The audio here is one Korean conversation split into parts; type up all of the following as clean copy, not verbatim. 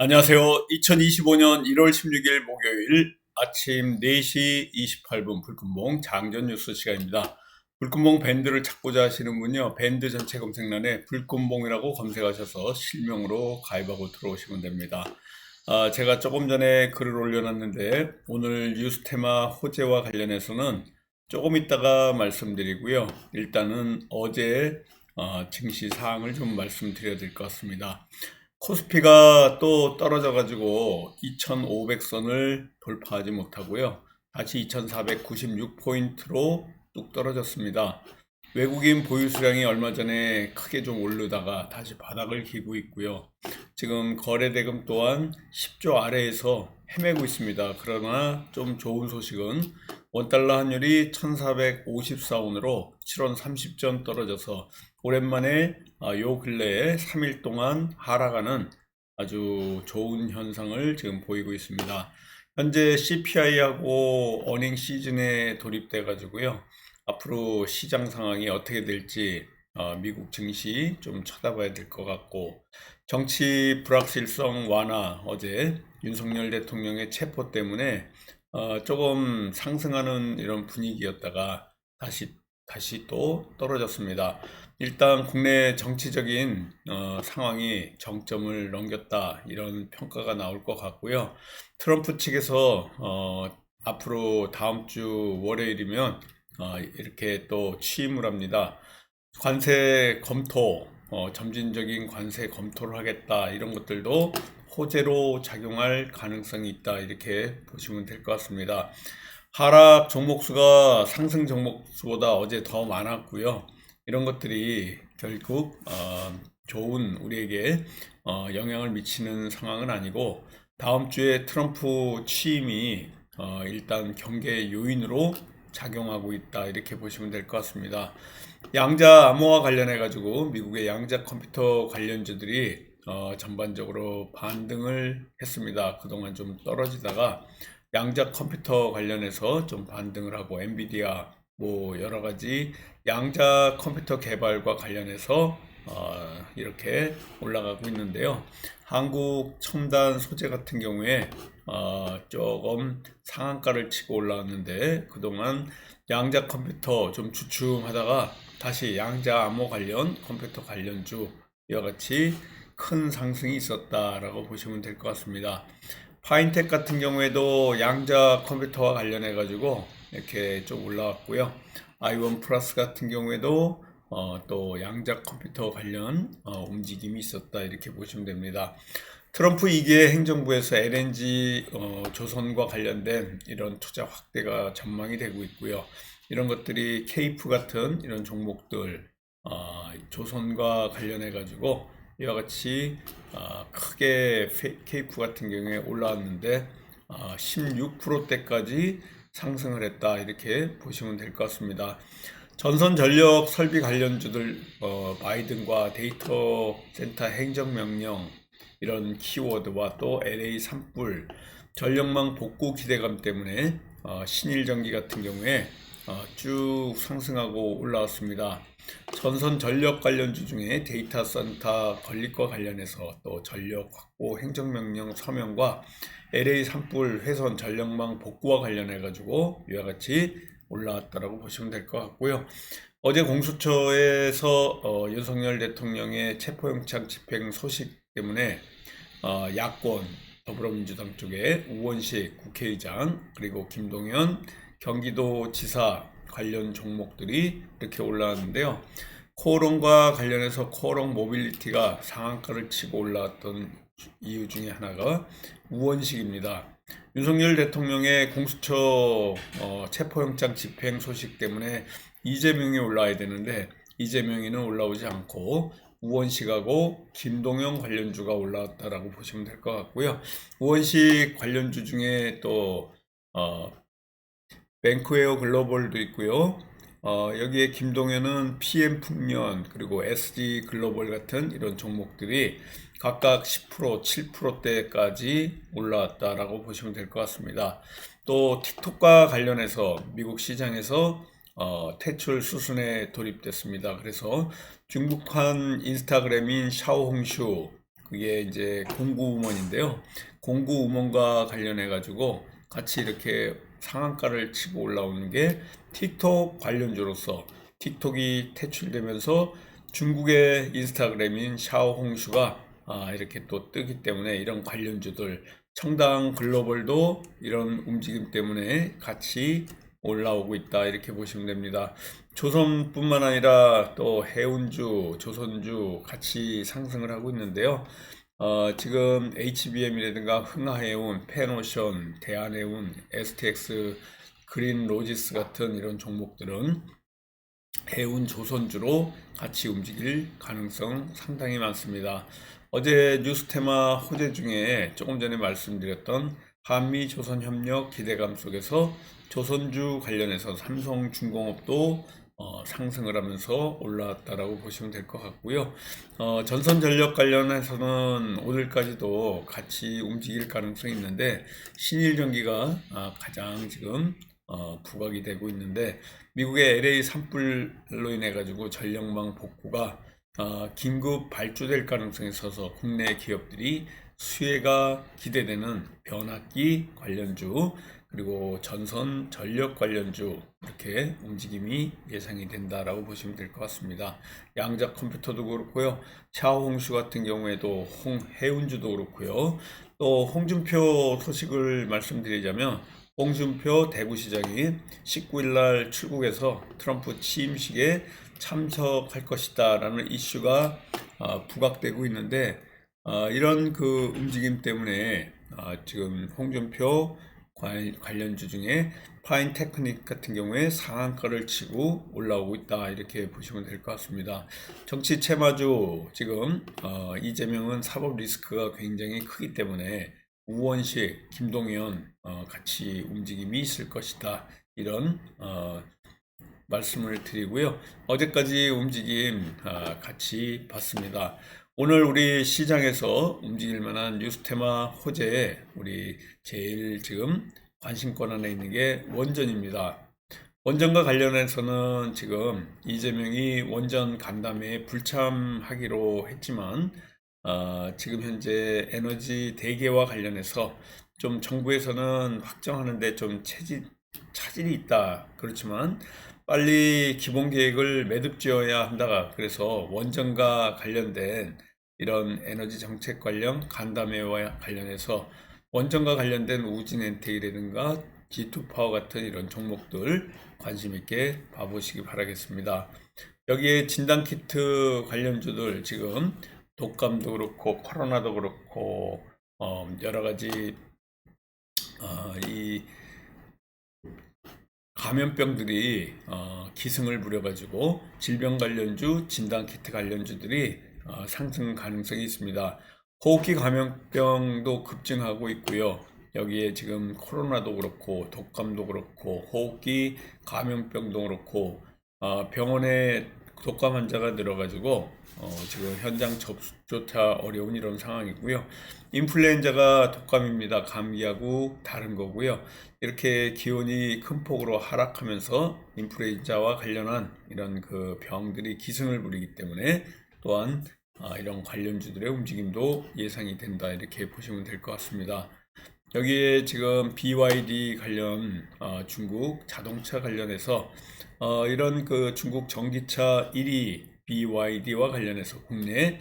안녕하세요. 2025년 1월 16일 목요일 아침 4시 28분 불금봉 장전 뉴스 시간입니다. 불금봉 밴드를 찾고자 하시는 분요. 밴드 전체 검색란에 불금봉이라고 검색하셔서 실명으로 가입하고 들어오시면 됩니다. 제가 조금 전에 글을 올려놨는데 오늘 뉴스 테마 호재와 관련해서는 조금 있다가 말씀드리고요. 일단은 어제 증시 사항을 좀 말씀드려야 될 것 같습니다. 코스피가 또 떨어져가지고 2500선을 돌파하지 못하고요. 다시 2496포인트로 뚝 떨어졌습니다. 외국인 보유 수량이 얼마 전에 크게 좀 오르다가 다시 바닥을 기고 있고요. 지금 거래대금 또한 10조 아래에서 헤매고 있습니다. 그러나 좀 좋은 소식은 원달러 환율이 1454원으로 7원 30전 떨어져서 오랜만에 요 근래에 3일 동안 하락하는 아주 좋은 현상을 지금 보이고 있습니다. 현재 CPI하고 어닝 시즌에 돌입돼 가지고요. 앞으로 시장 상황이 어떻게 될지 미국 증시 좀 쳐다봐야 될 것 같고, 정치 불확실성 완화, 어제 윤석열 대통령의 체포 때문에 조금 상승하는 이런 분위기였다가 다시 또 떨어졌습니다. 일단 국내 정치적인 상황이 정점을 넘겼다, 이런 평가가 나올 것 같고요. 트럼프 측에서 앞으로 다음 주 월요일이면 이렇게 또 취임을 합니다. 관세 검토, 점진적인 관세 검토를 하겠다, 이런 것들도 호재로 작용할 가능성이 있다, 이렇게 보시면 될 것 같습니다. 하락 종목수가 상승 종목수보다 어제 더 많았고요. 이런 것들이 결국 좋은 우리에게 영향을 미치는 상황은 아니고, 다음 주에 트럼프 취임이 일단 경계 요인으로 작용하고 있다, 이렇게 보시면 될 것 같습니다. 양자 암호화 관련해 가지고 미국의 양자 컴퓨터 관련주들이 전반적으로 반등을 했습니다. 그동안 좀 떨어지다가 양자 컴퓨터 관련해서 좀 반등을 하고, 엔비디아 뭐 여러 가지 양자 컴퓨터 개발과 관련해서 이렇게 올라가고 있는데요. 한국 첨단 소재 같은 경우에 조금 상한가를 치고 올라왔는데, 그동안 양자 컴퓨터 좀 주춤하다가 다시 양자 암호 관련 컴퓨터 관련주 이와 같이 큰 상승이 있었다라고 보시면 될 것 같습니다. 파인텍 같은 경우에도 양자 컴퓨터와 관련해 가지고 이렇게 좀 올라왔고요. 아이원 플러스 같은 경우에도 또 양자 컴퓨터 관련 움직임이 있었다, 이렇게 보시면 됩니다. 트럼프 2기 행정부에서 LNG 조선과 관련된 이런 투자 확대가 전망이 되고 있고요. 이런 것들이 케이프 같은 이런 종목들 조선과 관련해 가지고 이와 같이 크게 케이프 같은 경우에 올라왔는데 16%대까지 상승을 했다, 이렇게 보시면 될 것 같습니다. 전선전력 설비 관련주들 바이든과 데이터 센터 행정명령 이런 키워드와 또 LA 산불 전력망 복구 기대감 때문에 신일전기 같은 경우에 쭉 상승하고 올라왔습니다. 전선 전력 관련주 중에 데이터 센터 건립과 관련해서 또 전력 확보 행정명령 서명과 LA 산불 훼손 전력망 복구와 관련해 가지고 이와 같이 올라왔다라고 보시면 될 것 같고요. 어제 공수처에서 윤석열 대통령의 체포영장 집행 소식 때문에 야권 더불어민주당 쪽에 우원식 국회의장 그리고 김동연 경기도지사 관련 종목들이 이렇게 올라왔는데요. 코오롱과 관련해서 코오롱 모빌리티가 상한가를 치고 올라왔던 이유 중에 하나가 우원식입니다. 윤석열 대통령의 공수처 체포영장 집행 소식 때문에 이재명이 올라와야 되는데 이재명이는 올라오지 않고 우원식하고 김동연 관련주가 올라왔다라고 보시면 될 것 같고요. 우원식 관련주 중에 또 뱅크웨어 글로벌도 있고요. 여기에 김동현은 PM풍년 그리고 SG 글로벌 같은 이런 종목들이 각각 10%, 7%대까지 올라왔다라고 보시면 될 것 같습니다. 또 틱톡과 관련해서 미국 시장에서 퇴출 수순에 돌입됐습니다. 그래서 중국판 인스타그램인 샤오홍슈 그게 이제 공구우먼인데요. 공구우먼과 관련해 가지고 같이 이렇게 상한가를 치고 올라오는 게 틱톡 관련주로서, 틱톡이 퇴출되면서 중국의 인스타그램인 샤오홍슈가 이렇게 또 뜨기 때문에 이런 관련주들, 청당 글로벌도 이런 움직임 때문에 같이 올라오고 있다, 이렇게 보시면 됩니다. 조선뿐만 아니라 또 해운주, 조선주 같이 상승을 하고 있는데요. 지금 HBM이라든가 흥하해운, 페노션, 대한해운, STX, 그린로지스 같은 이런 종목들은 해운 조선주로 같이 움직일 가능성 상당히 많습니다. 어제 뉴스테마 호재 중에 조금 전에 말씀드렸던 한미조선협력 기대감 속에서 조선주 관련해서 삼성중공업도 상승을 하면서 올라왔다라고 보시면 될 것 같고요. 전선전력 관련해서는 오늘까지도 같이 움직일 가능성이 있는데 신일전기가 가장 지금 부각이 되고 있는데, 미국의 LA 산불로 인해 가지고 전력망 복구가 긴급 발주될 가능성이 있어서 국내 기업들이 수혜가 기대되는 변압기 관련주, 그리고 전선 전력 관련주, 이렇게 움직임이 예상이 된다라고 보시면 될 것 같습니다. 양자 컴퓨터도 그렇고요. 샤오홍슈 같은 경우에도 해운주도 그렇고요. 또 홍준표 소식을 말씀드리자면, 홍준표 대구시장이 19일 날 출국해서 트럼프 취임식에 참석할 것이다 라는 이슈가 부각되고 있는데, 이런 그 움직임 때문에 지금 홍준표 관련주 중에 파인테크닉 같은 경우에 상한가를 치고 올라오고 있다, 이렇게 보시면 될 것 같습니다. 정치 체마주, 지금 이재명은 사법 리스크가 굉장히 크기 때문에 우원식, 김동연 같이 움직임이 있을 것이다, 이런 말씀을 드리고요. 어제까지 움직임 같이 봤습니다. 오늘 우리 시장에서 움직일 만한 뉴스테마 호재에 우리 제일 지금 관심권 안에 있는 게 원전입니다. 원전과 관련해서는 지금 이재명이 원전 간담회에 불참하기로 했지만 지금 현재 에너지 대개와 관련해서 좀 정부에서는 확정하는데 좀 차질이 있다. 그렇지만 빨리 기본 계획을 매듭지어야 한다. 그래서 원전과 관련된 이런 에너지 정책 관련 간담회와 관련해서 원전과 관련된 우진엔테이라든가 G2파워 같은 이런 종목들 관심 있게 봐보시기 바라겠습니다. 여기에 진단키트 관련주들, 지금 독감도 그렇고 코로나도 그렇고 여러 가지 이 감염병들이 기승을 부려가지고 질병 관련주, 진단키트 관련주들이 상승 가능성이 있습니다. 호흡기 감염병도 급증하고 있고요. 여기에 지금 코로나도 그렇고 독감도 그렇고 호흡기 감염병도 그렇고 병원에 독감 환자가 늘어가지고 지금 현장 접수조차 어려운 이런 상황이고요. 인플루엔자가 독감입니다. 감기하고 다른 거고요. 이렇게 기온이 큰 폭으로 하락하면서 인플루엔자와 관련한 이런 그 병들이 기승을 부리기 때문에 또한 이런 관련주들의 움직임도 예상이 된다, 이렇게 보시면 될 것 같습니다. 여기에 지금 BYD 관련 중국 자동차 관련해서 이런 그 중국 전기차 1위 BYD와 관련해서 국내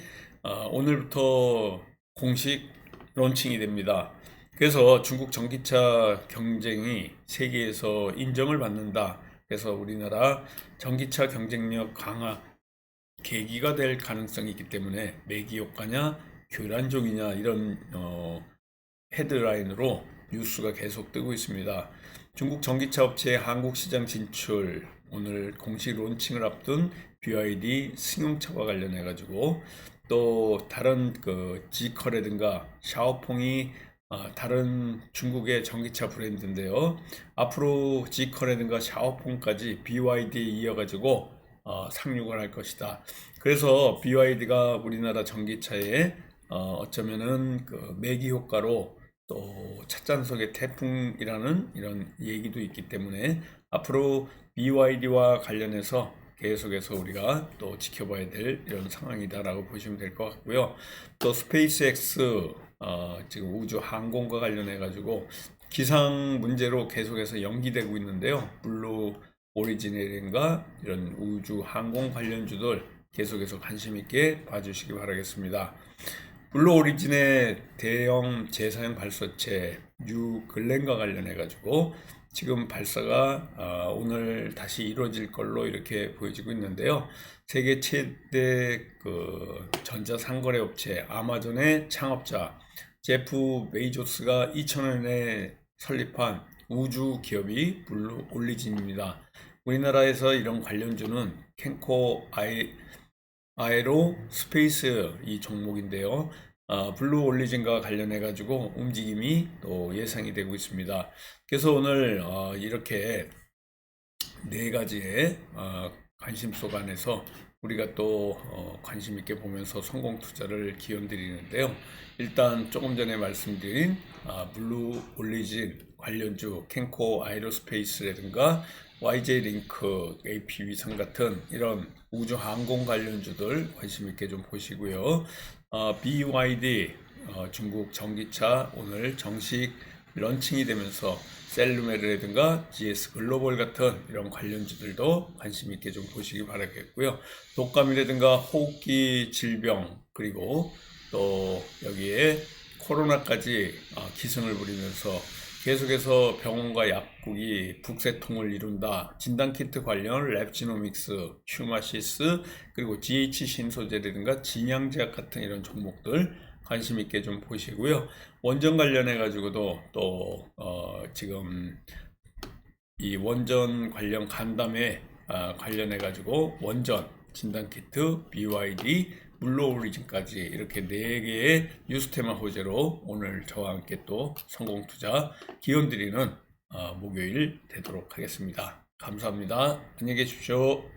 오늘부터 공식 론칭이 됩니다. 그래서 중국 전기차 경쟁이 세계에서 인정을 받는다. 그래서 우리나라 전기차 경쟁력 강화 계기가 될 가능성이 있기 때문에 매기 효과냐 교란종이냐, 이런 헤드라인으로 뉴스가 계속 뜨고 있습니다. 중국 전기차 업체의 한국 시장 진출, 오늘 공식 론칭을 앞둔 BYD 승용차와 관련해 가지고, 또 다른 그 지커라든가 샤오퐁이 다른 중국의 전기차 브랜드인데요. 앞으로 지커라든가 샤오퐁까지 BYD에 이어가지고 상륙을 할 것이다. 그래서 BYD가 우리나라 전기차에 어쩌면은 그 매기 효과로 또 찻잔석의 태풍이라는 이런 얘기도 있기 때문에 앞으로 BYD와 관련해서 계속해서 우리가 또 지켜봐야 될 이런 상황이다라고 보시면 될 것 같고요. 또 스페이스X 지금 우주 항공과 관련해 가지고 기상 문제로 계속해서 연기되고 있는데요. 블루 오리진이라든가 이런 우주 항공 관련주들 계속해서 관심 있게 봐주시기 바라겠습니다. 블루 오리진의 대형 재사용 발사체 뉴 글렌과 관련해 가지고 지금 발사가 오늘 다시 이루어질 걸로 이렇게 보여지고 있는데요. 세계 최대 그 전자상거래 업체 아마존의 창업자 제프 베이조스가 2000년에 설립한 우주 기업이 블루 오리진입니다. 우리나라에서 이런 관련주는 캔코 아에로 스페이스 이 종목인데요. 블루 오리진과 관련해 가지고 움직임이 또 예상이 되고 있습니다. 그래서 오늘 이렇게 네 가지의 관심속 안에서 우리가 또 관심 있게 보면서 성공 투자를 기원 드리는데요. 일단 조금 전에 말씀드린 블루 오리진 관련주 캔코 아이로스페이스라든가 YJ 링크, AP 위성 같은 이런 우주 항공 관련주들 관심 있게 좀 보시고요. BYD 중국 전기차 오늘 정식 런칭이 되면서 셀루메르라든가 GS 글로벌 같은 이런 관련주들도 관심 있게 좀 보시기 바라겠고요. 독감이라든가 호흡기 질병 그리고 또 여기에 코로나까지 기승을 부리면서 계속해서 병원과 약국이 북새통을 이룬다. 진단키트 관련 랩지노믹스, 휴마시스, 그리고 GH 신소재라든가 진양제약 같은 이런 종목들 관심 있게 좀 보시고요. 원전 관련해 가지고도 또 지금 이 원전 관련 간담회 관련해 가지고 원전 진단키트, BYD, 블루 오리진까지 이렇게 4개의 뉴스테마 호재로 오늘 저와 함께 또 성공 투자 기원 드리는 목요일 되도록 하겠습니다. 감사합니다. 안녕히 계십시오.